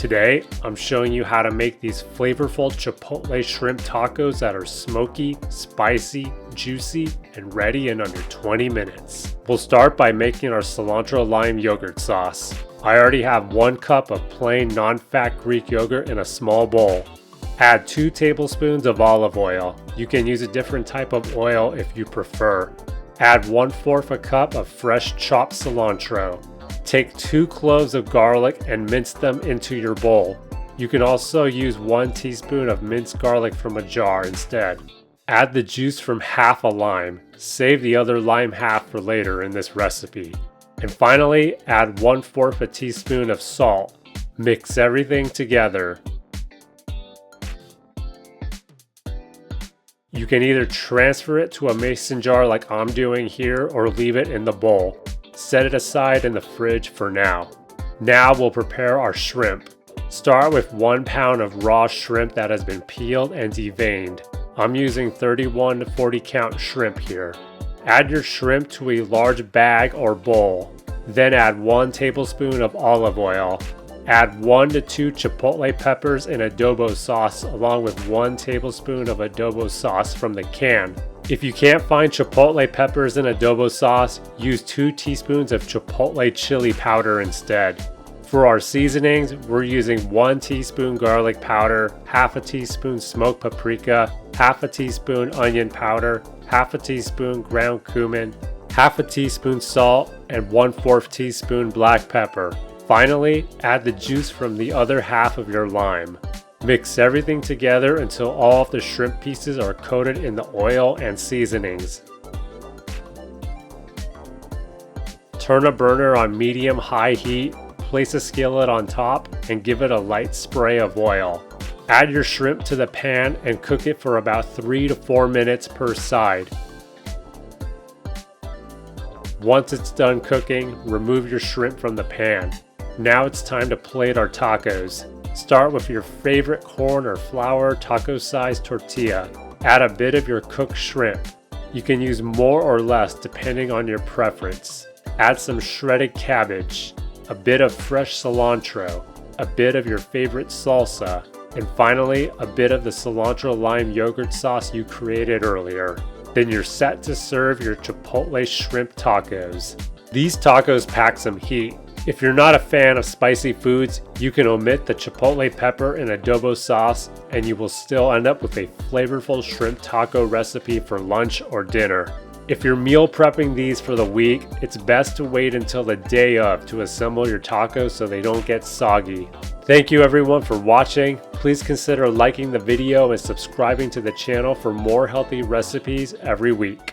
Today, I'm showing you how to make these flavorful Chipotle shrimp tacos that are smoky, spicy, juicy, and ready in under 20 minutes. We'll start by making our cilantro lime yogurt sauce. I already have 1 cup of plain non-fat Greek yogurt in a small bowl. Add 2 tablespoons of olive oil. You can use a different type of oil if you prefer. Add 1/4 cup of fresh chopped cilantro. Take 2 cloves of garlic and mince them into your bowl. You can also use 1 teaspoon of minced garlic from a jar instead. Add the juice from half a lime. Save the other lime half for later in this recipe. And finally, add 1/4 teaspoon of salt. Mix everything together. You can either transfer it to a mason jar like I'm doing here or leave it in the bowl. Set it aside in the fridge for now. Now we'll prepare our shrimp. Start with 1 pound of raw shrimp that has been peeled and deveined. I'm using 31 to 40 count shrimp here. Add your shrimp to a large bag or bowl. Then add 1 tablespoon of olive oil. Add 1 to 2 chipotle peppers in adobo sauce along with 1 tablespoon of adobo sauce from the can. If you can't find chipotle peppers in adobo sauce, use 2 teaspoons of chipotle chili powder instead. For our seasonings, we're using 1 teaspoon garlic powder, half a teaspoon smoked paprika, half a teaspoon onion powder, half a teaspoon ground cumin, half a teaspoon salt, and 1/4 teaspoon black pepper. Finally, add the juice from the other half of your lime. Mix everything together until all of the shrimp pieces are coated in the oil and seasonings. Turn a burner on medium-high heat, place a skillet on top, and give it a light spray of oil. Add your shrimp to the pan and cook it for about 3 to 4 minutes per side. Once it's done cooking, remove your shrimp from the pan. Now it's time to plate our tacos. Start with your favorite corn or flour taco-sized tortilla. Add a bit of your cooked shrimp. You can use more or less depending on your preference. Add some shredded cabbage, a bit of fresh cilantro, a bit of your favorite salsa, and finally a bit of the cilantro lime yogurt sauce you created earlier. Then you're set to serve your Chipotle shrimp tacos. These tacos pack some heat. If you're not a fan of spicy foods, you can omit the chipotle pepper and adobo sauce and you will still end up with a flavorful shrimp taco recipe for lunch or dinner. If you're meal prepping these for the week, it's best to wait until the day of to assemble your tacos so they don't get soggy. Thank you everyone for watching. Please consider liking the video and subscribing to the channel for more healthy recipes every week.